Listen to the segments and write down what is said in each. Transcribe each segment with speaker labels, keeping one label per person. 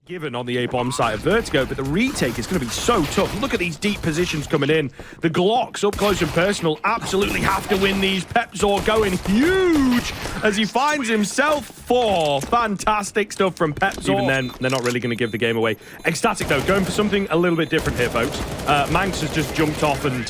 Speaker 1: given on the A-bomb side of Vertigo, but the retake is going to be so tough. Look at these deep positions coming in. The Glocks up close and personal absolutely have to win these. Pepzor going huge as he finds himself 4. Fantastic stuff from Pepzor. Even then, they're not really going to give the game away. HiGHLiGHTS, though, going for something a little bit different here, folks. Manx has just jumped off and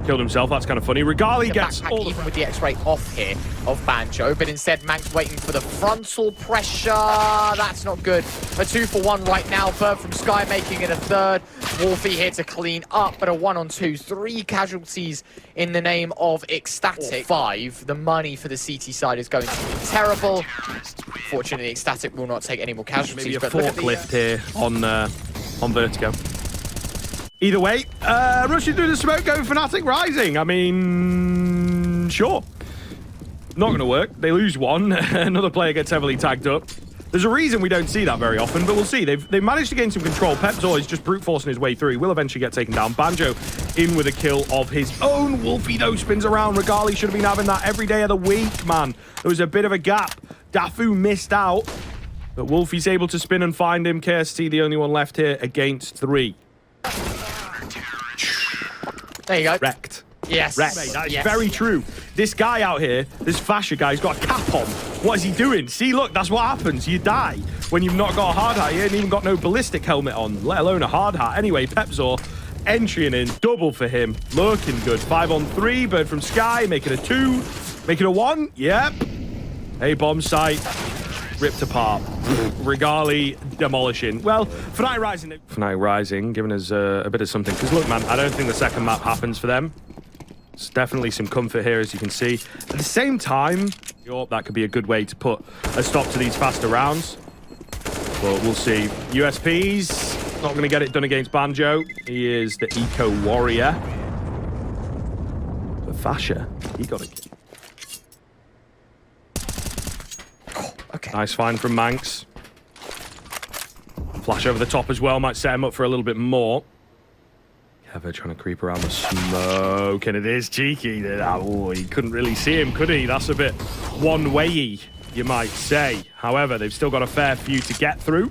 Speaker 1: killed himself. That's kind of funny. HiGHLiGHTS gets all
Speaker 2: even with the X-ray off here of Banjo, but instead Manx waiting for the frontal pressure. That's not good. A 2-for-1 right now. Bird from Sky making it a third. Wolfie here to clean up, but a 1-on-2. 3 casualties in the name of HiGHLiGHTS. 5. The money for the CT side is going to be terrible. Fortunately, HiGHLiGHTS will not take any more casualties.
Speaker 1: Maybe a forklift here on Vertigo. Either way, rushing through the smoke, going Fnatic Rising. I mean, sure. Not going to work. They lose 1. Another player gets heavily tagged up. There's a reason we don't see that very often, but we'll see. They've managed to gain some control. Pepzor is just brute forcing his way through. He will eventually get taken down. Banjo in with a kill of his own. Wolfie, though, spins around. HiGHLiGHTS should have been having that every day of the week, man. There was a bit of a gap. Dafu missed out, but Wolfie's able to spin and find him. KST, the only one left here against 3.
Speaker 2: There you go.
Speaker 1: Wrecked.
Speaker 2: Yes.
Speaker 1: Wrecked. Mate, that is very true. This guy out here, this Fasher guy, he's got a cap on. What is he doing? See, look, that's what happens. You die when you've not got a hard hat. You ain't even got no ballistic helmet on, let alone a hard hat. Anyway, Pepzor entering in. Double for him. Looking good. 5-on-3. Bird from Sky. Make it a 2. Make it a 1. Yep. A-bomb site. Ripped apart. HiGHLiGHTS demolishing. Well, Fnatic Rising giving us a bit of something. Because look, man, I don't think the second map happens for them. It's definitely some comfort here, as you can see. At the same time, that could be a good way to put a stop to these faster rounds. But we'll see. USP's not going to get it done against Banjo. He is the eco warrior. But Fasher, he got it.
Speaker 2: Okay.
Speaker 1: Nice find from Manx. Flash over the top as well. Might set him up for a little bit more. Keva trying to creep around the smoke. And it is cheeky. Oh, he couldn't really see him, could he? That's a bit one-way-y, you might say. However, they've still got a fair few to get through.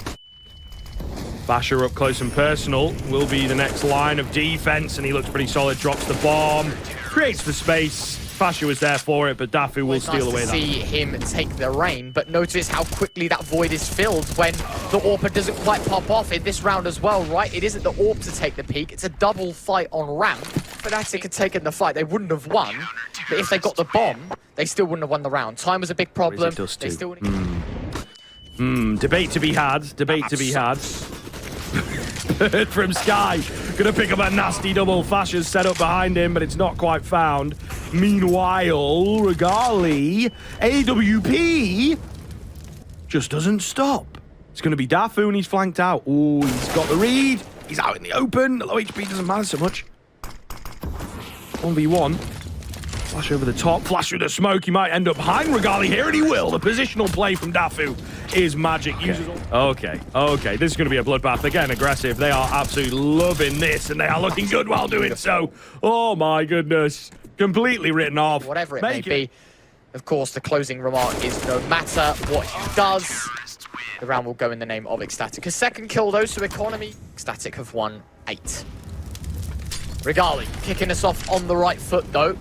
Speaker 1: Fasher up close and personal will be the next line of defense. And he looks pretty solid. Drops the bomb. Creates the space. Fasher was there for it, but Dafu will steal away that.
Speaker 2: See him take the reign, but notice how quickly that void is filled when the AWP doesn't quite pop off in this round as well, right? It isn't the AWP to take the peak, it's a double fight on ramp. Fnatic had taken the fight, they wouldn't have won, but if they got the bomb, they still wouldn't have won the round. Time was a big problem. They still
Speaker 1: Debate to be had, debate to be had. Bird from Sky, gonna pick up a nasty double. Fasher's set up behind him, but it's not quite found. Meanwhile, HiGHLiGHTS, AWP just doesn't stop. It's gonna be Dafu and he's flanked out. Oh, he's got the read. He's out in the open. The low HP doesn't matter so much. 1v1. Flash over the top, flash through the smoke. He might end up behind HiGHLiGHTS here, and he will. The positional play from Dafu is magic. Okay. This is going to be a bloodbath. They're getting aggressive. They are absolutely loving this, and they are looking good while doing so. Oh, my goodness. Completely written off.
Speaker 2: Whatever it may be. Of course, the closing remark is no matter what he does, the round will go in the name of HiGHLiGHTS. A second kill, though, so Economy. HiGHLiGHTS have won 8. HiGHLiGHTS kicking us off on the right foot, though.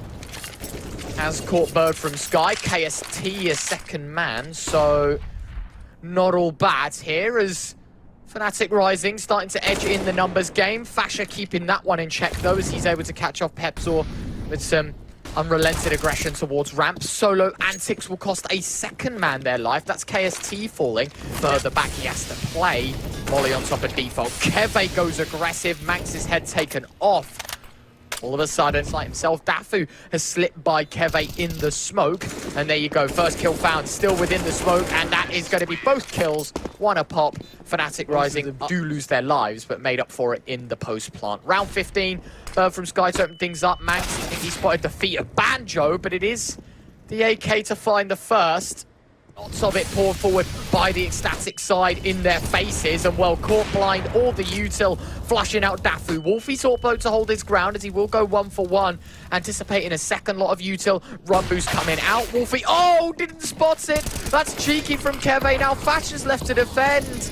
Speaker 2: Has caught Bird from Sky. KST a second man, so not all bad here as Fnatic Rising starting to edge in the numbers game. Fasher keeping that one in check, though, as he's able to catch off Pepzor with some unrelented aggression towards ramp. Solo antics will cost a second man their life. That's KST falling. Further back he has to play. Molly on top of default. Keve goes aggressive. Manx's head taken off. All of a sudden, it's like himself, Dafu has slipped by Keve in the smoke. And there you go, first kill found, still within the smoke. And that is going to be both kills, 1 a pop. Fnatic Rising do lose their lives, but made up for it in the post-plant. Round 15, Bird from Sky to open things up. Manx, I think he spotted the feet of Banjo, but it is the AK to find the first. Lots of it poured forward by the HiGHLiGHTS side in their faces, and well, caught blind all the util, flushing out Dafu. Wolfie sought both to hold his ground as he will go 1 for 1, anticipating a second lot of util. Run boost coming out. Wolfie, oh, didn't spot it. That's cheeky from Keve. Now Fasher's left to defend.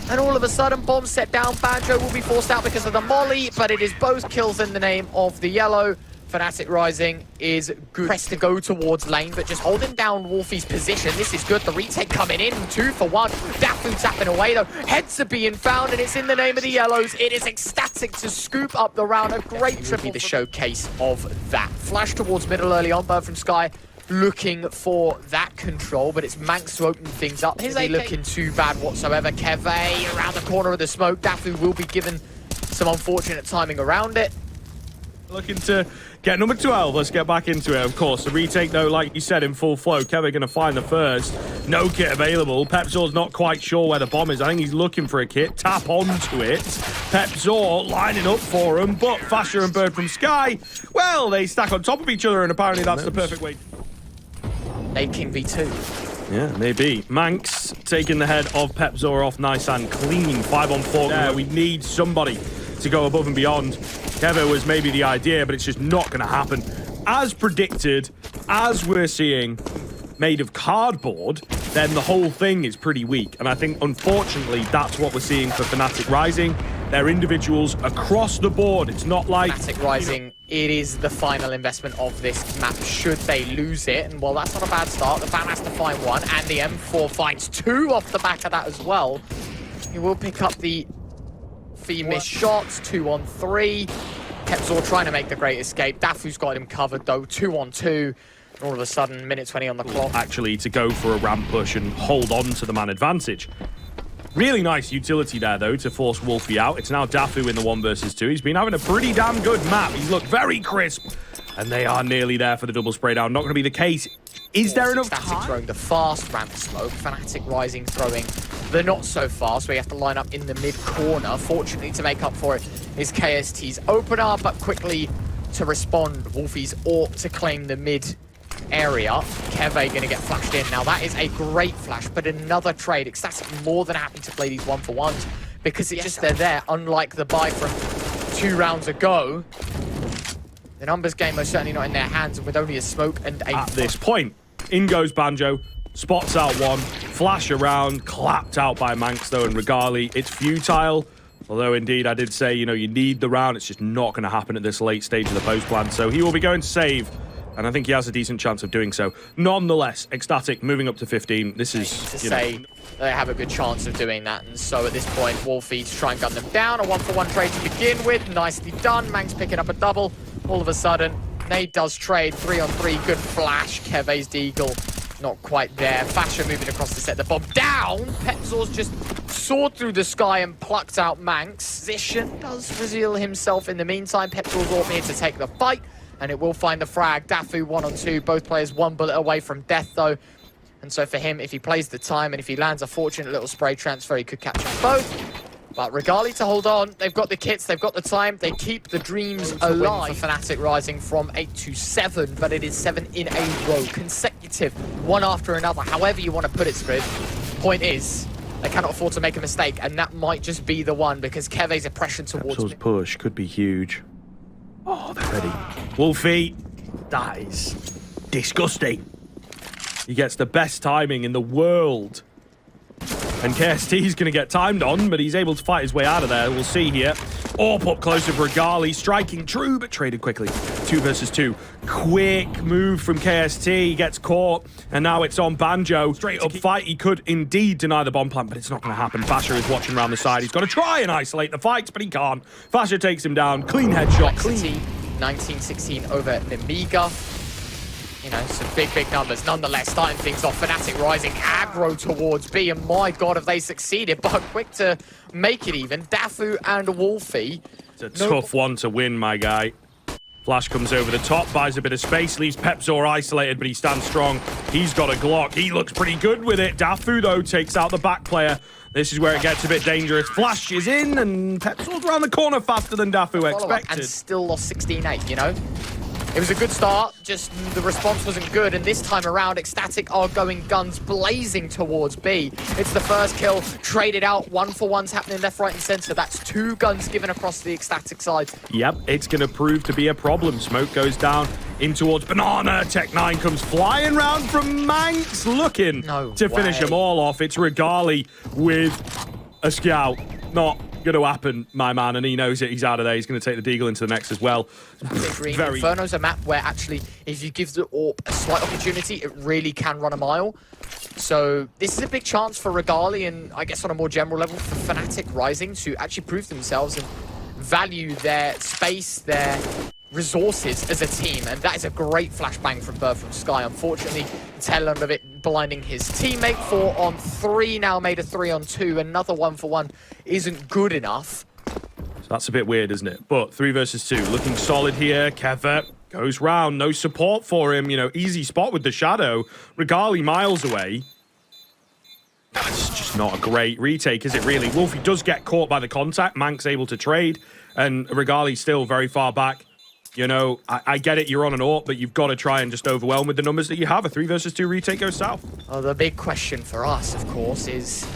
Speaker 2: And all of a sudden, bomb set down. Banjo will be forced out because of the molly, but it is both kills in the name of the yellow. Fnatic Rising is good. Press to go towards lane, but just holding down Wolfie's position. This is good. The retake coming in, 2 for 1. Dafu tapping away though. Heads are being found, and it's in the name of the yellows. It is ecstatic to scoop up the round. A great triple. The showcase of that. Flash towards middle early on, Bird from Sky. Looking for that control, but it's Manx to open things up. His A looking too bad whatsoever. Keve around the corner of the smoke. Dafu will be given some unfortunate timing around it.
Speaker 1: Looking to get number 12. Let's get back into it, of course. The retake, though, like you said, in full flow. Kevin going to find the first. No kit available. Pepzor's not quite sure where the bomb is. I think he's looking for a kit. Tap onto it. Pepzor lining up for him, but Fasher and Bird from Sky, well, they stack on top of each other, and apparently that's the perfect way.
Speaker 2: Late King V2.
Speaker 1: Yeah, maybe. Manx taking the head of Pepzor off nice and clean. 5 on 4 there. We need somebody to go above and beyond. Kevo was maybe the idea, but it's just not going to happen. As predicted, as we're seeing, made of cardboard, then the whole thing is pretty weak. And I think, unfortunately, that's what we're seeing for Fnatic Rising. They're individuals across the board. It's not like...
Speaker 2: Fnatic Rising, it is the final investment of this map should they lose it. And, well, that's not a bad start. The Fan has to find 1, and the M4 finds 2 off the back of that as well. He will pick up the... missed shots, 2 on 3. Pepzor trying to make the great escape. Dafu's got him covered though, 2 on 2. And all of a sudden, minute 20 on the clock.
Speaker 1: Actually, to go for a ramp push and hold on to the man advantage. Really nice utility there though to force Wolfie out. It's now Dafu in the 1 versus 2. He's been having a pretty damn good map. He's looked very crisp. And they are nearly there for the double spray down. Not going to be the case. Is there enough time?
Speaker 2: Throwing the fast ramp smoke. Fnatic Rising throwing the not so fast. We have to line up in the mid corner. Fortunately, to make up for it is KST's opener, but quickly to respond, Wolfie's AWP to claim the mid area. Keve going to get flashed in. Now that is a great flash, but another trade. ECSTATIC more than happy to play these 1-for-1s because it's just they're there. Unlike the buy from 2 rounds ago. The numbers game most certainly not in their hands, and with only a smoke and a...
Speaker 1: At this point, in goes Banjo, spots out 1, flash around, clapped out by Manx though, and Regali. It's futile, although indeed I did say, you know, you need the round. It's just not going to happen at this late stage of the post plan, so he will be going to save, and I think he has a decent chance of doing so. Nonetheless, ECSTATIC moving up to 15. This is,
Speaker 2: to say they have a good chance of doing that, and so at this point, Wolfie to try and gun them down. A 1-for-1 trade to begin with, nicely done. Manx picking up a double. All of a sudden, Nade does trade, 3 on 3, good flash. Keve's Deagle, not quite there. Fasher moving across to set the bomb down. Pepzor's just soared through the sky and plucked out Manx. Position does reveal himself in the meantime. Pepzor's all here to take the fight, and it will find the frag. Dafu 1 on 2, both players 1 bullet away from death though. And so for him, if he plays the time and if he lands a fortunate little spray transfer, he could catch them both. But Regali to hold on. They've got the kits, they've got the time, they keep the dreams alive. For Fnatic Rising from 8 to 7, but it is 7 in a row, consecutive, one after another, however you want to put it, Squid. Point is, they cannot afford to make a mistake, and that might just be the one, because Keve's oppression towards
Speaker 1: Pepzor's push could be huge. Oh, they're ready. Wolfie, that is disgusting. He gets the best timing in the world. And KST's going to get timed on, but he's able to fight his way out of there. We'll see here. AWP up close to Regali, striking true, but traded quickly. 2 versus 2. Quick move from KST. He gets caught, and now it's on Banjo. Straight up fight. He could indeed deny the bomb plant, but it's not going to happen. Fasher is watching around the side. He's got to try and isolate the fights, but he can't. Fasher takes him down. Clean headshot. Clean.
Speaker 2: 19-16 over Nemiga. You know, some big numbers. Nonetheless, starting things off. Fnatic Rising aggro towards B, and my God, have they succeeded. But quick to make it even. Dafu and Wolfie.
Speaker 1: It's a tough one to win, my guy. Flash comes over the top, buys a bit of space, leaves Pepzor isolated, but he stands strong. He's got a Glock. He looks pretty good with it. Dafu, though, takes out the back player. This is where it gets a bit dangerous. Flash is in, and Pepzor's around the corner faster than Dafu expected.
Speaker 2: And still lost 16-8, you know? It was a good start, just the response wasn't good, and this time around, ECSTATIC are going guns blazing towards B. It's the first kill, traded out, 1-for-1s happening left, right, and center. That's 2 guns given across the ECSTATIC side.
Speaker 1: Yep, it's going to prove to be a problem. Smoke goes down in towards Banana. Tech9 comes flying round from Manx, looking to finish them all off. It's Regali with a scout. Not going to happen, my man, and he knows it. He's out of there. He's going to take the Deagle into the next as well.
Speaker 2: Very. Inferno's a map where actually, if you give the AWP a slight opportunity, it really can run a mile. So this is a big chance for Regali and I guess on a more general level for Fnatic Rising to actually prove themselves and value their space, their resources as a team, and that is a great flashbang from Bird from Sky. Unfortunately, tail end of it blinding his teammate. 4 on 3 now made a 3 on 2. Another 1-for-1 isn't good enough.
Speaker 1: So that's a bit weird, isn't it? But 3 versus 2, looking solid here. Keva goes round, no support for him. You know, easy spot with the shadow. Regali miles away. That's just not a great retake, is it really? Wolfie does get caught by the contact. Mank's able to trade, and Regali's still very far back. You know, I get it, you're on an AWP, but you've got to try and just overwhelm with the numbers that you have. A 3 versus 2 retake goes south.
Speaker 2: Well, the big question for us, of course, is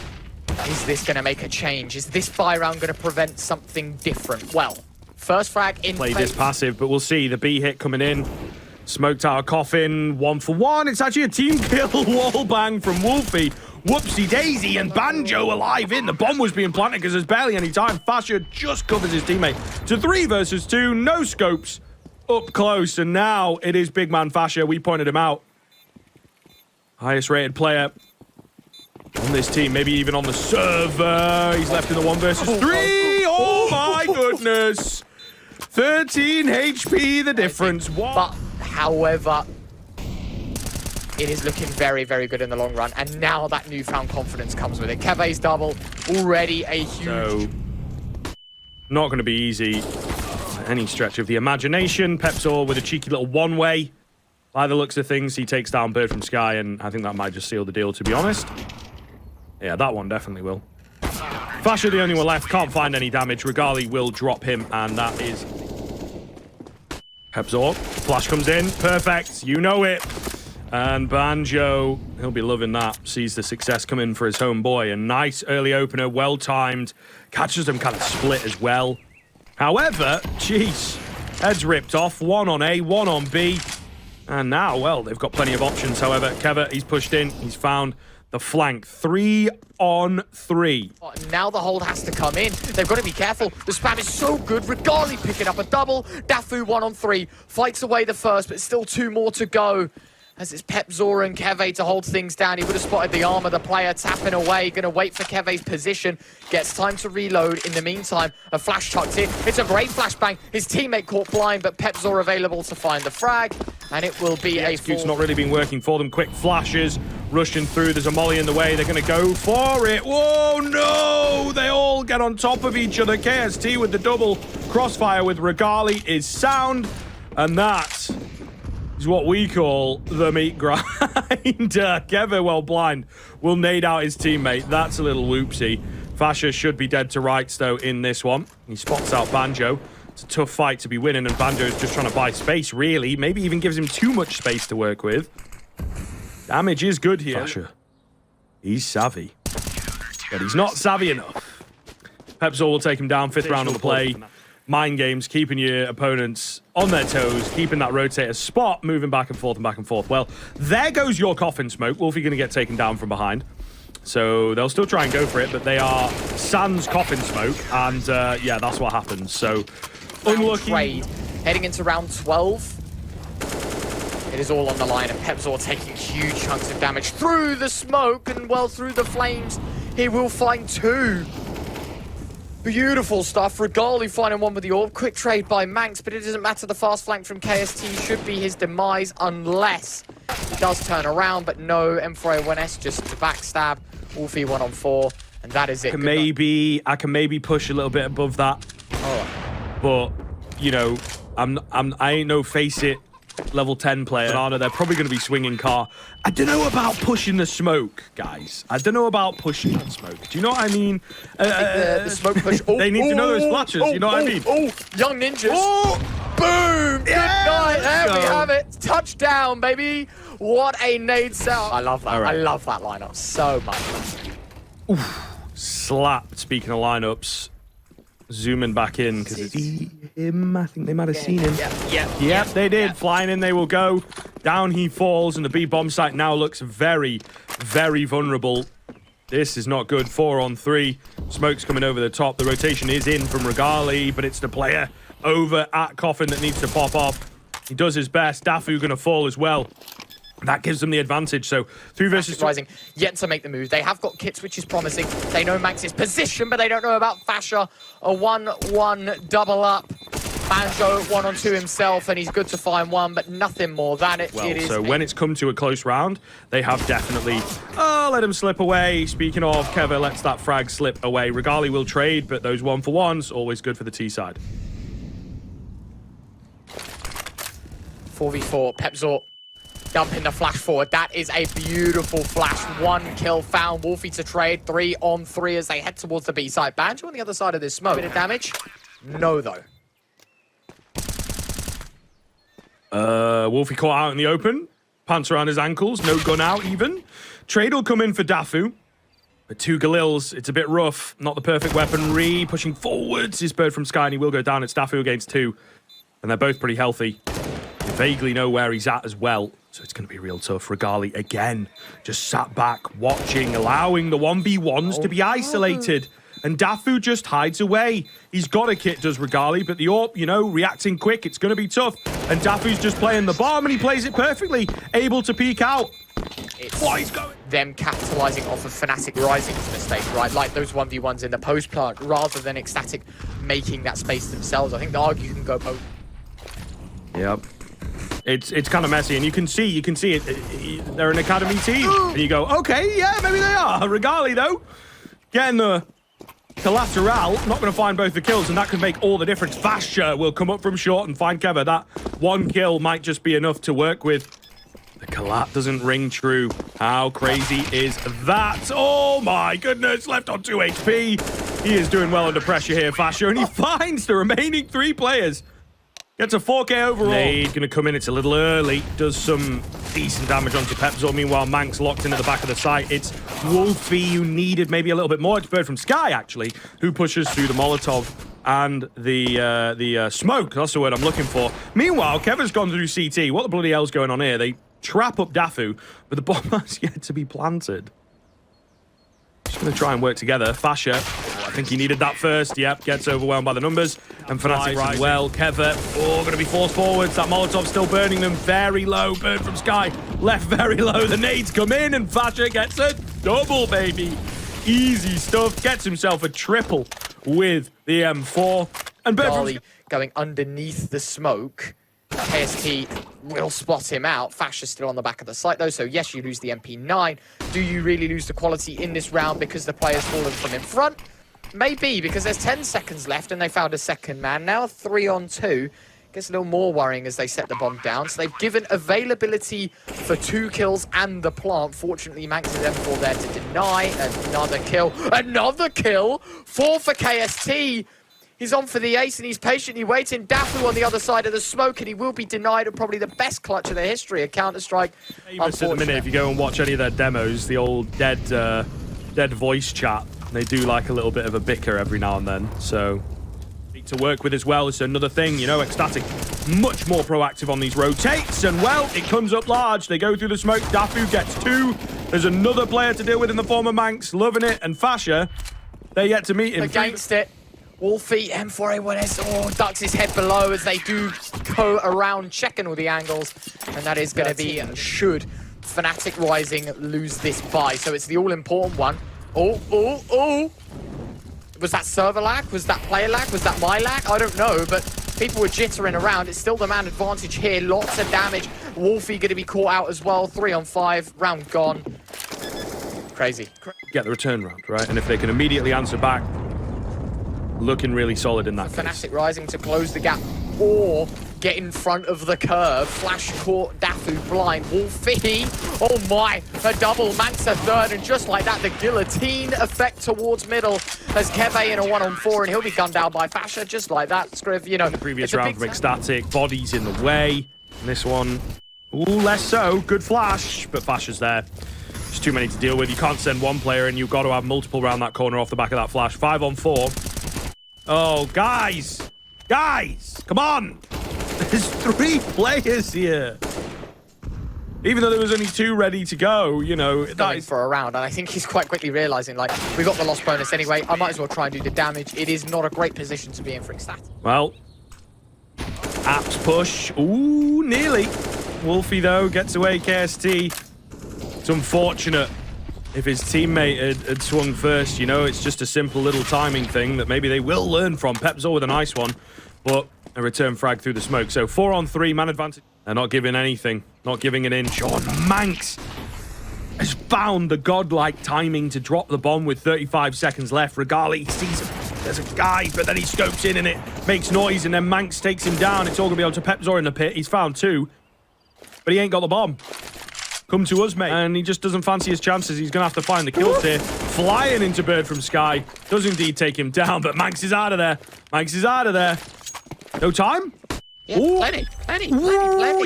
Speaker 2: this going to make a change? Is this buy round going to prevent something different? Well, first frag in
Speaker 1: play this passive, but we'll see. The B hit coming in. Smoked out a coffin, 1-for-1. It's actually a team kill wall bang from Wolfie. Whoopsie daisy, and Banjo alive in. The bomb was being planted because there's barely any time. Fasher just covers his teammate to 3 versus 2. No scopes up close, and now it is big man Fasher. We pointed him out. Highest rated player on this team, maybe even on the server. He's left in the 1 versus 3. Oh my goodness. 13 HP, the difference.
Speaker 2: But, however, it is looking very, very good in the long run. And now that newfound confidence comes with it. Keve's double, already a huge...
Speaker 1: So, not going to be easy any stretch of the imagination. Pepzor with a cheeky little one-way. By the looks of things, he takes down Bird from Sky, and I think that might just seal the deal, to be honest. Yeah, that one definitely will. Fasher, the only one left, can't find any damage. Regali will drop him, and that is Pepzor. Flash comes in, perfect, you know it. And Banjo, he'll be loving that. Sees the success come in for his homeboy. A nice early opener, well-timed. Catches them kind of split as well. However, jeez, heads ripped off. 1 on A, 1 on B. And now, well, they've got plenty of options. However, Keva, he's pushed in. He's found the flank. 3 on 3.
Speaker 2: Now the hold has to come in. They've got to be careful. The spam is so good. Regali picking up a double. Dafu 1 on 3. Fights away the first, but still 2 more to go. As it's Pepzor and Keve to hold things down. He would have spotted the armor, the player tapping away. Going to wait for Keve's position. Gets time to reload. In the meantime, a flash chucked in. It's a great flashbang. His teammate caught blind, but Pepzor available to find the frag. And it will be a full...
Speaker 1: It's not really been working for them. Quick flashes, rushing through. There's a molly in the way. They're going to go for it. Whoa, no! They all get on top of each other. KST with the double. Crossfire with Regali is sound. And that is what we call the meat grinder. Keva, well blind, will nade out his teammate. That's a little whoopsie. Fasher should be dead to rights, though, in this one. He spots out Banjo. It's a tough fight to be winning, and Banjo's just trying to buy space, really. Maybe even gives him too much space to work with. Damage is good here. Fasher, he's savvy, but he's not savvy enough. Pepzor will take him down, 5th round of the play. Mind games, keeping your opponents on their toes, keeping that rotator spot, moving back and forth and back and forth. Well, there goes your coffin smoke. Wolfie going to get taken down from behind. So they'll still try and go for it, but they are sans coffin smoke. And yeah, that's what happens. So unlucky.
Speaker 2: Trade. Heading into round 12. It is all on the line, and Pepzor taking huge chunks of damage through the smoke and, well, through the flames. He will find 2. Beautiful stuff. Regali finding 1 with the orb. Quick trade by Manx, but it doesn't matter. The fast flank from KST should be his demise unless he does turn around, but no. M4A1S just to backstab. Wolfie 1 on 4, and that is it.
Speaker 1: I can maybe push a little bit above that.
Speaker 2: Oh.
Speaker 1: But, you know, I ain't no face it level 10 player. They're probably going to be swinging car. I don't know about pushing the smoke, guys. I don't know about pushing that smoke. Do you know what I mean?
Speaker 2: The smoke push.
Speaker 1: They need to know those flashes. You know what I mean?
Speaker 2: Young ninjas. Boom! Good night. There we have it. Touchdown, baby. What a nade sound. I love that. Right. I love that lineup so much.
Speaker 1: Oof. Slapped. Speaking of lineups, zooming back in because it's him. I think they might have seen him. Yep, they did. Flying in, they will go. Down he falls, and the B bomb site now looks very, very vulnerable. This is not good. 4 on 3. Smoke's coming over the top. The rotation is in from Regali, but it's the player over at Coffin that needs to pop off. He does his best. Dafu going to fall as well. That gives them the advantage. So 3 versus 2.
Speaker 2: Rising, yet to make the move. They have got kits, which is promising. They know Max's position, but they don't know about Fasha. A 1-1 double up. Banjo 1-on-2 himself, and he's good to find one, but nothing more than it.
Speaker 1: Well, so when it's come to a close round, they have definitely let him slip away. Speaking of, Keva lets that frag slip away. Regali will trade, but those 1-for-1s, always good for the T side.
Speaker 2: 4v4, Pepzor dumping the flash forward. That is a beautiful flash. 1 kill found. Wolfie to trade. 3-on-3 as they head towards the B side. Banjo on the other side of this smoke. Bit of damage? No, though.
Speaker 1: Wolfie caught out in the open. Pants around his ankles. No gun out even. Trade will come in for Dafu. But 2 Galils, it's a bit rough. Not the perfect weaponry. Pushing forwards. His bird from Sky, and he will go down. It's Dafu against 2. And they're both pretty healthy. They vaguely know where he's at as well. So it's going to be real tough. Regali, again, just sat back, watching, allowing the 1v1s to be isolated. And Dafu just hides away. He's got a kit, does Regali, but the AWP, you know, reacting quick. It's going to be tough. And Dafu's just playing the bomb, and he plays it perfectly. Able to peek out.
Speaker 2: It's
Speaker 1: he's going.
Speaker 2: Them capitalizing off of Fnatic Rising's mistake, right? Like those 1v1s in the post plant, rather than ECSTATIC making that space themselves. I think the argue can go both.
Speaker 1: Yep. It's kind of messy, and you can see it. They're an academy team, and you go, okay, yeah, maybe they are. Regali, though, getting the collateral, not going to find both the kills, and that could make all the difference. Fasha will come up from short and find Keva. That 1 kill might just be enough to work with. The collat doesn't ring true. How crazy is that? Oh my goodness, left on 2 HP. He is doing well under pressure here, Fasha, and he finds the remaining 3 players. Gets a 4K overall. Nade going to come in. It's a little early. Does some decent damage onto Pepzor. Meanwhile, Manx locked in at the back of the site. It's Wolfie who needed maybe a little bit more. It's Bird from Sky, actually, who pushes through the Molotov and the smoke. That's the word I'm looking for. Meanwhile, Kevin's gone through CT. What the bloody hell's going on here? They trap up Dafu, but the bomb has yet to be planted. Just going to try and work together. Fasha, I think he needed that first. Yep, gets overwhelmed by the numbers. And Fnatic rising well. Keva, going to be forced forwards. That Molotov still burning them very low. Bird from Sky, left very low. The nades come in, and Fasha gets a double, baby. Easy stuff. Gets himself a triple with the M4. And Bird from
Speaker 2: going underneath the smoke. KST will spot him out. Fasha's still on the back of the site, though, so yes, you lose the MP9. Do you really lose the quality in this round because the player's fallen from in front? Maybe, because there's 10 seconds left and they found a second man. Now 3-on-2. Gets a little more worrying as they set the bomb down. So they've given availability for 2 kills and the plant. Fortunately, Manx is M4 there to deny. Another kill. Another kill! 4 for KST. He's on for the ace and he's patiently waiting. Dafu on the other side of the smoke, and he will be denied of probably the best clutch of their history of Counter-Strike.
Speaker 1: At the minute, if you go and watch any of their demos, the old dead voice chat, they do like a little bit of a bicker every now and then. So to work with as well is another thing. You know, ECSTATIC much more proactive on these rotates, and well, it comes up large. They go through the smoke. Dafu gets 2. There's another player to deal with in the form of Manx, loving it, and Fasha, they're yet to meet him.
Speaker 2: Against it. Wolfie, M4A1S, ducks his head below as they do go around checking all the angles. And that is going to be, should Fnatic Rising lose this buy. So it's the all-important one. Oh. Was that server lag? Was that player lag? Was that my lag? I don't know, but people were jittering around. It's still the man advantage here. Lots of damage. Wolfie going to be caught out as well. 3-on-5, round gone. Crazy.
Speaker 1: Get the return round, right? And if they can immediately answer back, looking really solid in that case.
Speaker 2: Fnatic Rising to close the gap or get in front of the curve. Flash caught Dafu blind. Wolfie, oh my, a double. Manx a third, and just like that, the guillotine effect towards middle as Keve in a 1-on-4, and he'll be gunned down by Fasha just like that. Scriv, you know.
Speaker 1: The previous round from ECSTATIC, bodies in the way. And this one, less so. Good flash, but Fasha's there. There's too many to deal with. You can't send one player, and you've got to have multiple around that corner off the back of that flash. 5-on-4. Oh, guys, come on. There's 3 players here. Even though there was only 2 ready to go, you know, that
Speaker 2: Going
Speaker 1: is...
Speaker 2: for a round, and I think he's quite quickly realizing, like, we got the loss bonus anyway. I might as well try and do the damage. It is not a great position to be in for ECSTATIC.
Speaker 1: Well, apps push. Ooh, nearly. Wolfie, though, gets away KST. It's unfortunate if his teammate had swung first, you know. It's just a simple little timing thing that maybe they will learn from. Pepzor with a nice one, but a return frag through the smoke. So 4-on-3, man advantage. They're not giving anything, not giving an inch. Oh, Manx has found the godlike timing to drop the bomb with 35 seconds left. Regali sees there's a guy, but then he scopes in and it makes noise, and then Manx takes him down. It's all going to be able to Pepzor in the pit. He's found 2, but he ain't got the bomb. Come to us, mate. And he just doesn't fancy his chances. He's going to have to find the kills here. Flying into Bird from Sky. Does indeed take him down, but Manx is out of there. Manx is out of there. No time?
Speaker 2: Yeah,
Speaker 1: Ooh.
Speaker 2: plenty.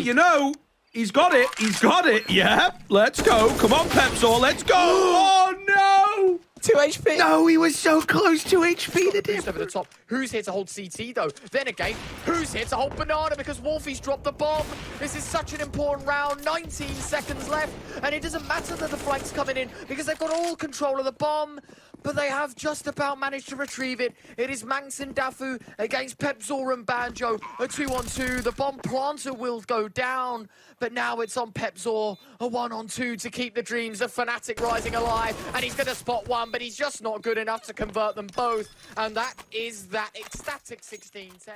Speaker 1: You know, he's got it. He's got it. Yeah, let's go. Come on, Pepzor. Let's go. Oh, no.
Speaker 2: 2 HP.
Speaker 1: No, he was so close to HP to
Speaker 2: Who's over the top? Who's here to hold CT, though? Then again, who's here to hold Banana? Because Wolfie's dropped the bomb. This is such an important round. 19 seconds left. And it doesn't matter that the flank's coming in because they've got all control of the bomb. But they have just about managed to retrieve it. It is Manx and Dafu against Pepzor and Banjo. A 2-on-2. The bomb planter will go down. But now it's on Pepzor. A 1-on-2 to keep the dreams of Fnatic rising alive. And he's going to spot one, but he's just not good enough to convert them both. And that is that ECSTATIC 16-10.